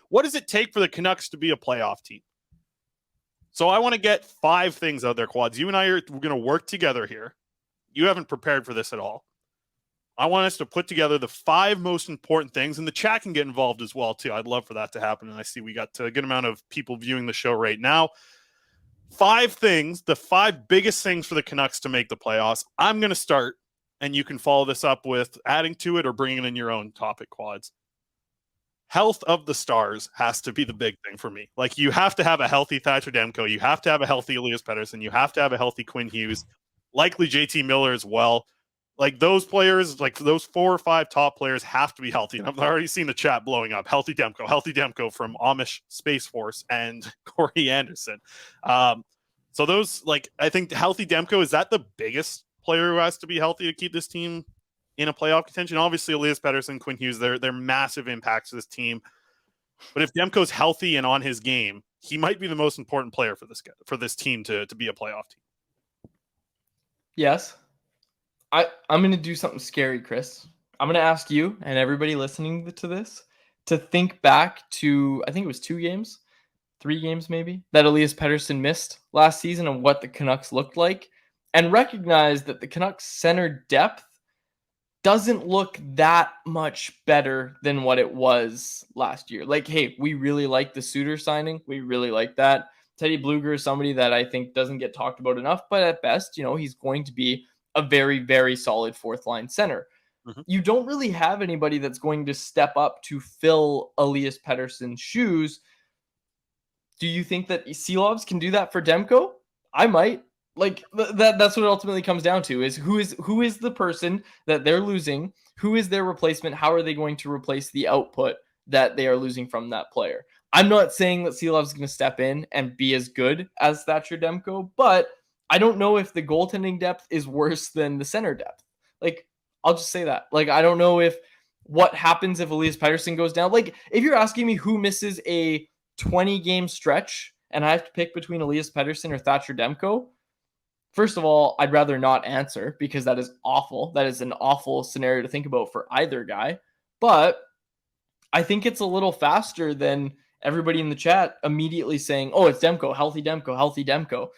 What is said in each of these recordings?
what does it take for the Canucks to be a playoff team? So I want to get 5 things out there, Quads. You and I we're going to work together here. You haven't prepared for this at all. I want us to put together the 5 most important things, and the chat can get involved as well, too. I'd love for that to happen, and I see we got a good amount of people viewing the show right now. 5 things, the 5 biggest things for the Canucks to make the playoffs. I'm going to start, and you can follow this up with adding to it or bringing in your own topic, Quads. Health of the stars has to be the big thing for me. Like, you have to have a healthy Thatcher Demko. You have to have a healthy Elias Pettersson. You have to have a healthy Quinn Hughes. Likely JT Miller as well. Like, those players, like those 4 or 5 top players have to be healthy. And I've already seen the chat blowing up. Healthy Demko from Amish Space Force and Corey Anderson. So those, like, I think healthy Demko, is that the biggest player who has to be healthy to keep this team in a playoff contention? Obviously, Elias Pettersson, Quinn Hughes, they're massive impacts to this team. But if Demko's healthy and on his game, he might be the most important player for this team to be a playoff team. Yes. I'm going to do something scary, Chris. I'm going to ask you and everybody listening to this to think back to, I think it was 2 games, 3 games maybe, that Elias Pettersson missed last season and what the Canucks looked like, and recognize that the Canucks center depth doesn't look that much better than what it was last year. Like, hey, we really like the Suter signing. We really like that. Teddy Blueger is somebody that I think doesn't get talked about enough, but at best, he's going to be a very, very solid 4th line center. Mm-hmm. You don't really have anybody that's going to step up to fill Elias Pettersson's shoes. Do you think that Seelovs can do that for Demko? I might. Like, that's what it ultimately comes down to, is who is the person that they're losing? Who is their replacement? How are they going to replace the output that they are losing from that player? I'm not saying that Seelovs is going to step in and be as good as Thatcher Demko, but I don't know if the goaltending depth is worse than the center depth. Like, I'll just say that. Like, I don't know if what happens if Elias Pettersson goes down. Like, if you're asking me who misses a 20-game stretch and I have to pick between Elias Pettersson or Thatcher Demko, first of all, I'd rather not answer because that is awful. That is an awful scenario to think about for either guy. But I think it's a little faster than everybody in the chat immediately saying, oh, it's Demko, healthy Demko, healthy Demko.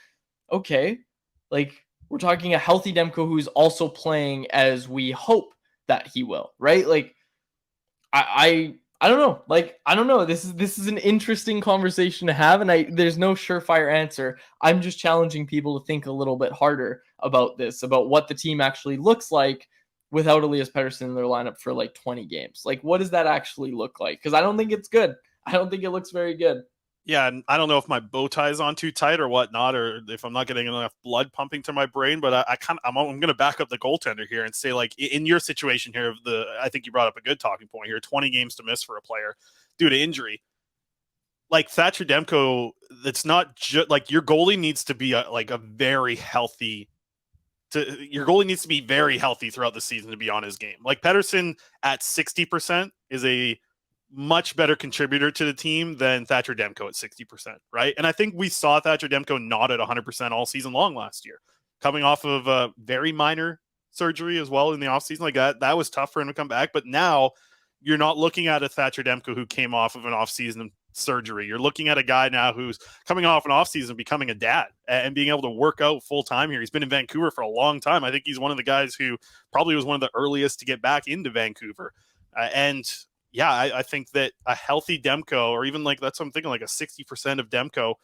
Okay, like, we're talking a healthy Demko who's also playing as we hope that he will, right? Like, I don't know. Like, I don't know. This is an interesting conversation to have, and there's no surefire answer. I'm just challenging people to think a little bit harder about this, about what the team actually looks like without Elias Pettersson in their lineup for like 20 games. Like, what does that actually look like? Because I don't think it's good. I don't think it looks very good. Yeah, and I don't know if my bow tie is on too tight or whatnot, or if I'm not getting enough blood pumping to my brain. But I'm going to back up the goaltender here and say, like, in your situation here, I think you brought up a good talking point here. 20 games to miss for a player due to injury. Like, Thatcher Demko, that's not just like, your goalie needs to be very healthy. Your goalie needs to be very healthy throughout the season to be on his game. Like, Pettersson at 60% is a much better contributor to the team than Thatcher Demko at 60%, right? And I think we saw Thatcher Demko not at 100% all season long last year, coming off of a very minor surgery as well in the offseason. Like, that was tough for him to come back. But now you're not looking at a Thatcher Demko who came off of an offseason surgery. You're looking at a guy now who's coming off an offseason, becoming a dad and being able to work out full time here. He's been in Vancouver for a long time. I think he's one of the guys who probably was one of the earliest to get back into Vancouver. Yeah, I think that a healthy Demko, or even like, that's what I'm thinking, like a 60% of Demko,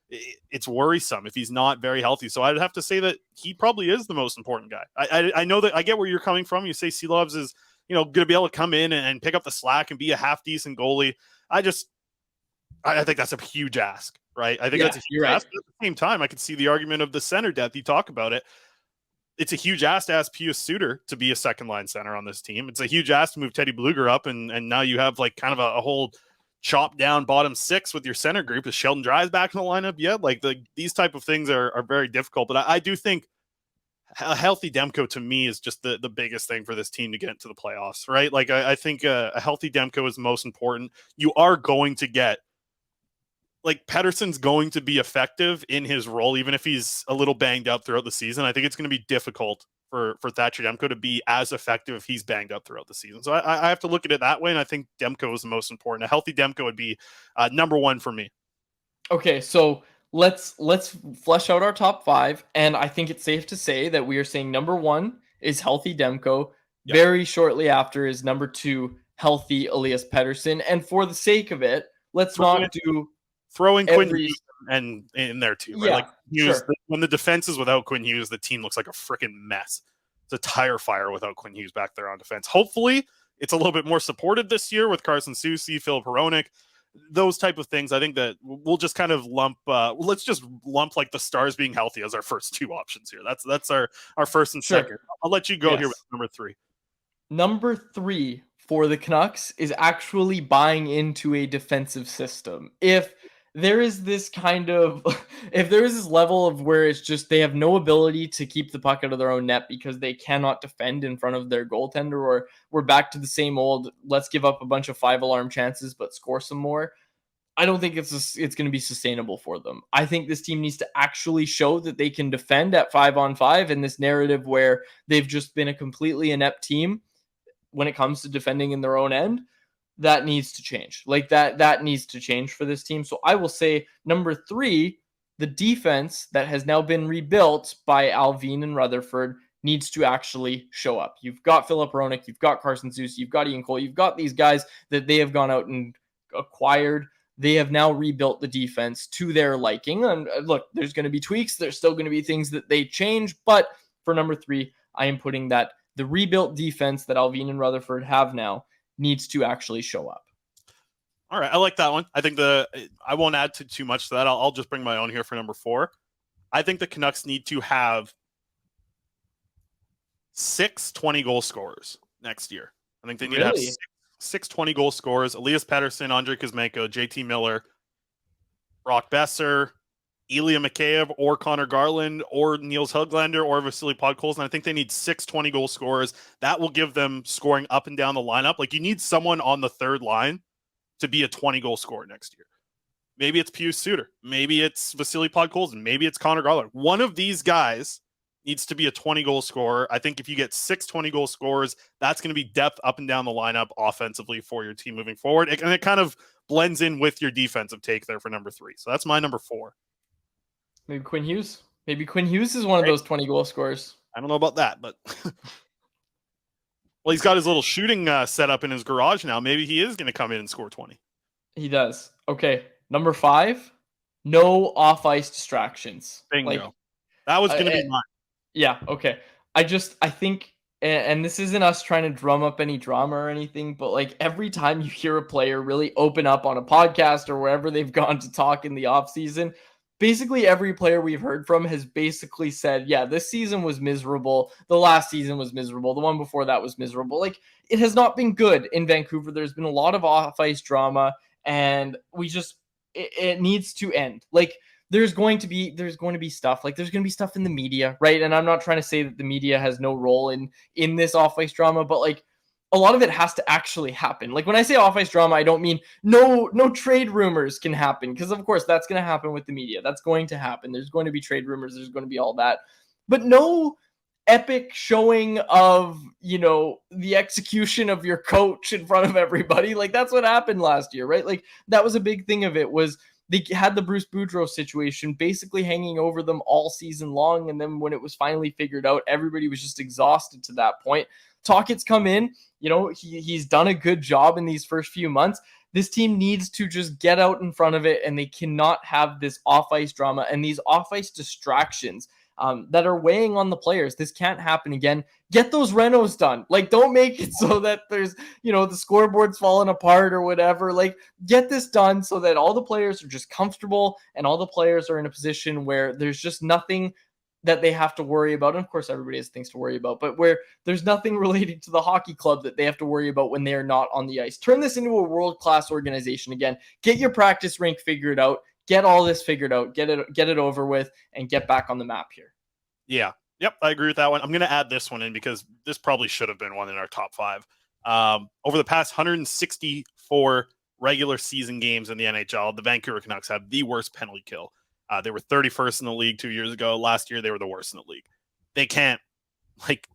it's worrisome if he's not very healthy. So I'd have to say that he probably is the most important guy. I know that I get where you're coming from. You say Seelovs is, going to be able to come in and pick up the slack and be a half decent goalie. I think that's a huge ask, right? I think that's a huge ask. But at the same time, I could see the argument of the center depth. You talk about it. It's a huge ask to ask Pius Suter to be a second line center on this team. It's a huge ask to move Teddy Blueger up, and now you have like kind of a whole chop down bottom 6 with your center group. Is Sheldon Dries back in the lineup yet? Like, these type of things are very difficult. But I do think a healthy Demko to me is just the biggest thing for this team to get into the playoffs, right? Like, I think a healthy Demko is most important. You are going to get, like, Pettersson's going to be effective in his role, even if he's a little banged up throughout the season. I think it's going to be difficult for Thatcher Demko to be as effective if he's banged up throughout the season. So I have to look at it that way, and I think Demko is the most important. A healthy Demko would be number one for me. Okay, so let's flesh out our top five, and I think it's safe to say that we are saying number one is healthy Demko. Yep. Very shortly after is number two, healthy Elias Pettersson. And for the sake of it, let's not do throwing Quinn Hughes and in there too, right? Yeah, Like Hughes, sure. when the defense is without Quinn Hughes, the team looks like a freaking mess. It's a tire fire without Quinn Hughes back there on defense. Hopefully, it's a little bit more supported this year with Carson Soucy, Phil Hronek, those type of things. I think that we'll just kind of lump. Let's just lump like the Stars being healthy as our first two options here. That's our first and second. I'll let you go here with number three. Number three for the Canucks is actually buying into a defensive system. If there is this kind of, if there is this level of where it's just they have no ability to keep the puck out of their own net because they cannot defend in front of their goaltender, or we're back to the same old, let's give up a bunch of 5-alarm chances but score some more. I don't think it's going to be sustainable for them. I think this team needs to actually show that they can defend at 5-on-5, in this narrative where they've just been a completely inept team when it comes to defending in their own end. That needs to change. Like that needs to change for this team. So I will say number three, the defense that has now been rebuilt by Alvin and Rutherford needs to actually show up. You've got Philip Hronek, you've got Carson Soucy, you've got Ian Cole, you've got these guys that they have gone out and acquired. They have now rebuilt the defense to their liking. And look, there's going to be tweaks. There's still going to be things that they change. But for number three, I am putting that the rebuilt defense that Alvin and Rutherford have now needs to actually show up. All right, I like that one. I think I won't add too much to that. I'll just bring my own here for number four. I think the Canucks need to have 6 20-goal scorers next year. I think they need to have six 20-goal scorers. Elias Pettersson, Andrei Kuzmenko, JT Miller, Brock Besser, Ilya Mikheyev, or Connor Garland, or Niels Höglander, or Vasily Podkolzin. I think they need 6 20-goal scorers. That will give them scoring up and down the lineup. Like, you need someone on the third line to be a 20-goal scorer next year. Maybe it's Pius Suter. Maybe it's Vasily Podkolzin. Maybe it's Connor Garland. One of these guys needs to be a 20-goal scorer. I think if you get 6 20-goal scorers, that's going to be depth up and down the lineup offensively for your team moving forward. And it kind of blends in with your defensive take there for number three. So that's my number four. Maybe Quinn Hughes. Maybe Quinn Hughes is one of those 20-goal scorers. I don't know about that, but well, he's got his little shooting set up in his garage now. Maybe he is going to come in and score 20. He does. Okay, number five, no off-ice distractions. Bingo. That was going to be mine. Yeah, okay. I think, and this isn't us trying to drum up any drama or anything, but like every time you hear a player really open up on a podcast or wherever they've gone to talk in the offseason, basically every player we've heard from has basically said, yeah, this season was miserable. The last season was miserable. The one before that was miserable. Like, it has not been good in Vancouver. There's been a lot of off-ice drama, and it needs to end. Like, there's going to be stuff. Like, there's going to be stuff in the media, right? And I'm not trying to say that the media has no role in this off-ice drama, but like, a lot of it has to actually happen. Like, when I say off-ice drama, I don't mean no trade rumors can happen, because of course that's going to happen with the media. That's going to happen. There's going to be trade rumors. There's going to be all that. But no epic showing of, the execution of your coach in front of everybody. Like, that's what happened last year, right? Like, that was a big thing of it, was they had the Bruce Boudreau situation basically hanging over them all season long. And then when it was finally figured out, everybody was just exhausted to that point. Tocchet's come in, he's done a good job in these first few months. This team needs to just get out in front of it, and they cannot have this off-ice drama and these off-ice distractions that are weighing on the players. This can't happen again. Get those renos done. Like, don't make it so that there's, the scoreboard's falling apart or whatever. Like, get this done so that all the players are just comfortable and all the players are in a position where there's just nothing that they have to worry about. And of course, everybody has things to worry about, but where there's nothing related to the hockey club that they have to worry about when they're not on the ice. Turn this into a world-class organization again. Get your practice rink figured out. Get all this figured out. Get it over with, and get back on the map here. Yeah. Yep. I agree with that one. I'm going to add this one in because this probably should have been one in our top five. Over the past 164 regular season games in the NHL, the Vancouver Canucks have the worst penalty kill. They were 31st in the league 2 years ago. Last year, they were the worst in the league. They can't like,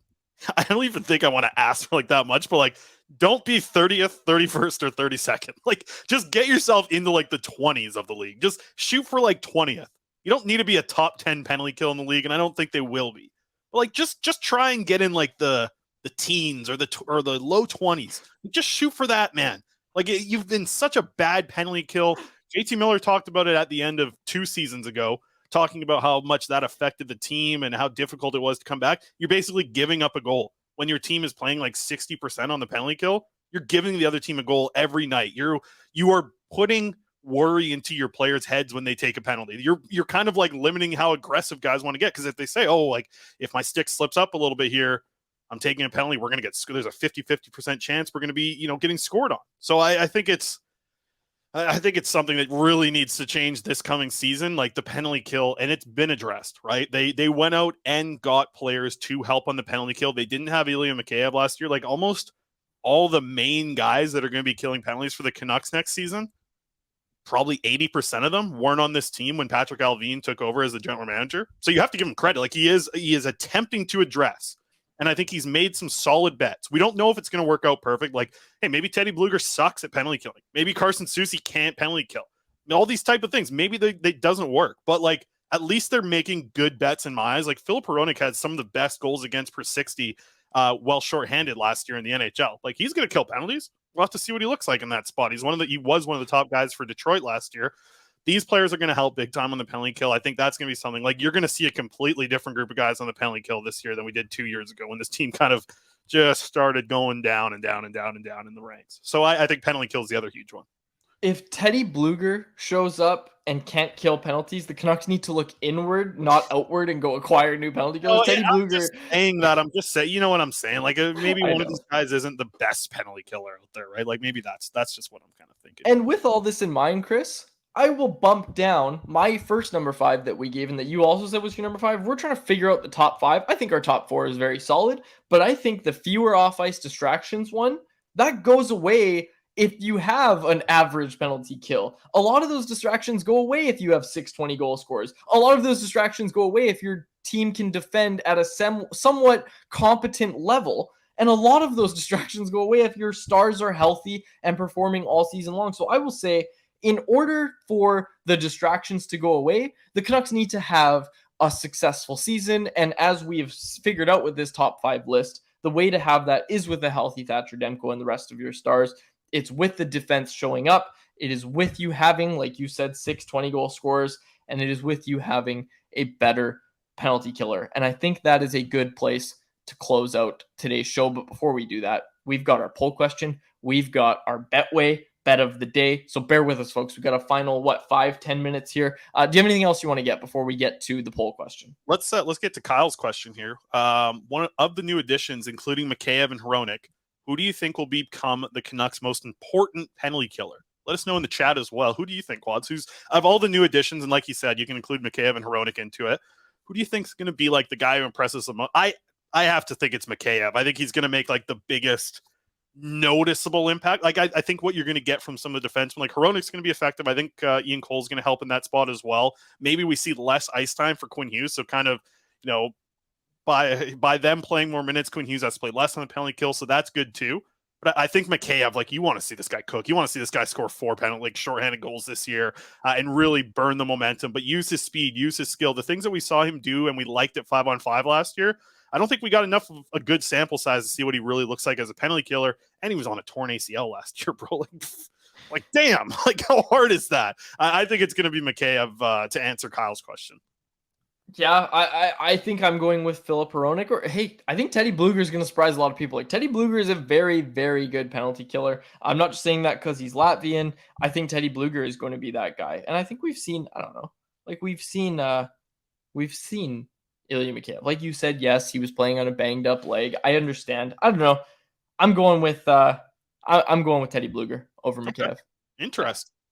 I don't even think I want to ask for like that much, but like, don't be 30th, 31st, or 32nd. Like, just get yourself into like the 20s of the league. Just shoot for like 20th. You don't need to be a top 10 penalty kill in the league, and I don't think they will be. But like, just try and get in like the teens or the low 20s. Just shoot for that, man. Like, you've been such a bad penalty kill. JT Miller talked about it at the end of 2 seasons ago, talking about how much that affected the team and how difficult it was to come back. You're basically giving up a goal when your team is playing like 60% on the penalty kill. You're giving the other team a goal every night. You are putting worry into your players' heads when they take a penalty. You're kind of like limiting how aggressive guys want to get, because if they say, oh, like if my stick slips up a little bit here, I'm taking a penalty, we're going to get, there's a 50% chance we're going to be, getting scored on. So I think it's something that really needs to change this coming season, like the penalty kill, and it's been addressed, right? They went out and got players to help on the penalty kill. They didn't have Ilya Mikheyev last year. Like, almost all the main guys that are going to be killing penalties for the Canucks next season, probably 80% of them weren't on this team when Patrick Allvin took over as the general manager. So you have to give him credit. Like, he is attempting to address, and I think he's made some solid bets. We don't know if it's going to work out perfect. Like, hey, maybe Teddy Bluger sucks at penalty killing. Maybe Carson Soucy can't penalty kill. All these type of things. Maybe they doesn't work. But like, at least they're making good bets in my eyes. Like, Filip Hronek had some of the best goals against per 60 while shorthanded last year in the NHL. Like, he's going to kill penalties. We'll have to see what he looks like in that spot. He was one of the top guys for Detroit last year. These players are going to help big time on the penalty kill. I think that's going to be something like, you're going to see a completely different group of guys on the penalty kill this year than we did 2 years ago, when this team kind of just started going down and down and down and down in the ranks. So I think penalty kill is the other huge one. If Teddy Bluger shows up and can't kill penalties, the Canucks need to look inward, not outward, and go acquire new penalty killers. Oh, yeah, Teddy I'm just Bluger. saying that. I'm just saying, you know what I'm saying? Like, maybe I one of know. these guys isn't the best penalty killer out there, right? Like, maybe that's just what I'm kind of thinking. And with all this in mind, Chris, I will bump down my first number 5 that we gave and that you also said was your number 5. We're trying to figure out the top 5. I think our top 4 is very solid, but I think the fewer off-ice distractions one, that goes away if you have an average penalty kill. A lot of those distractions go away if you have 620 goal scorers. A lot of those distractions go away if your team can defend at a somewhat competent level. And a lot of those distractions go away if your stars are healthy and performing all season long. So I will say, in order for the distractions to go away, the Canucks need to have a successful season. And as we've figured out with this top 5 list, the way to have that is with a healthy Thatcher Demko and the rest of your stars. It's with the defense showing up. It is with you having, like you said, 620 goal scorers, and it is with you having a better penalty killer. And I think that is a good place to close out today's show. But before we do that, we've got our poll question. We've got our Betway bet of the day. So bear with us, folks. We've got a final, 5-10 minutes here. Do you have anything else you want to get before we get to the poll question? Let's get to Kyle's question here. One of the new additions, including Mikheyev and Hronek, who do you think will become the Canucks' most important penalty killer? Let us know in the chat as well. Who do you think, Quads? Who's, of all the new additions, and like you said, you can include Mikheyev and Hronek into it, who do you think is going to be like the guy who impresses the most? I have to think it's Mikheyev. I think he's going to make like the biggest noticeable impact. Like, I think what you're going to get from some of the defensemen, like Hronek's going to be effective. I think Ian Cole's going to help in that spot as well. Maybe we see less ice time for Quinn Hughes. So kind of, by them playing more minutes, Quinn Hughes has to play less on the penalty kill, so that's good too. But I think Mikheyev, like, you want to see this guy cook. You want to see this guy score 4 penalty, like shorthanded goals this year, and really burn the momentum. But use his speed, use his skill. The things that we saw him do and we liked at 5-on-5 last year, I don't think we got enough of a good sample size to see what he really looks like as a penalty killer. And he was on a torn ACL last year, bro. Like damn, like how hard is that? I think it's going to be Mikheyev to answer Kyle's question. Yeah, I think I'm going with Filip Hronek. Or hey, I think Teddy Bluger is going to surprise a lot of people. Like, Teddy Bluger is a very, very good penalty killer. I'm not just saying that because he's Latvian. I think Teddy Bluger is going to be that guy. And I think we've seen, I don't know, like we've seen Ilya Mikheyev. Like you said, yes, he was playing on a banged up leg. I understand. I don't know. I'm going with Teddy Bluger over Mikheyev. Interesting.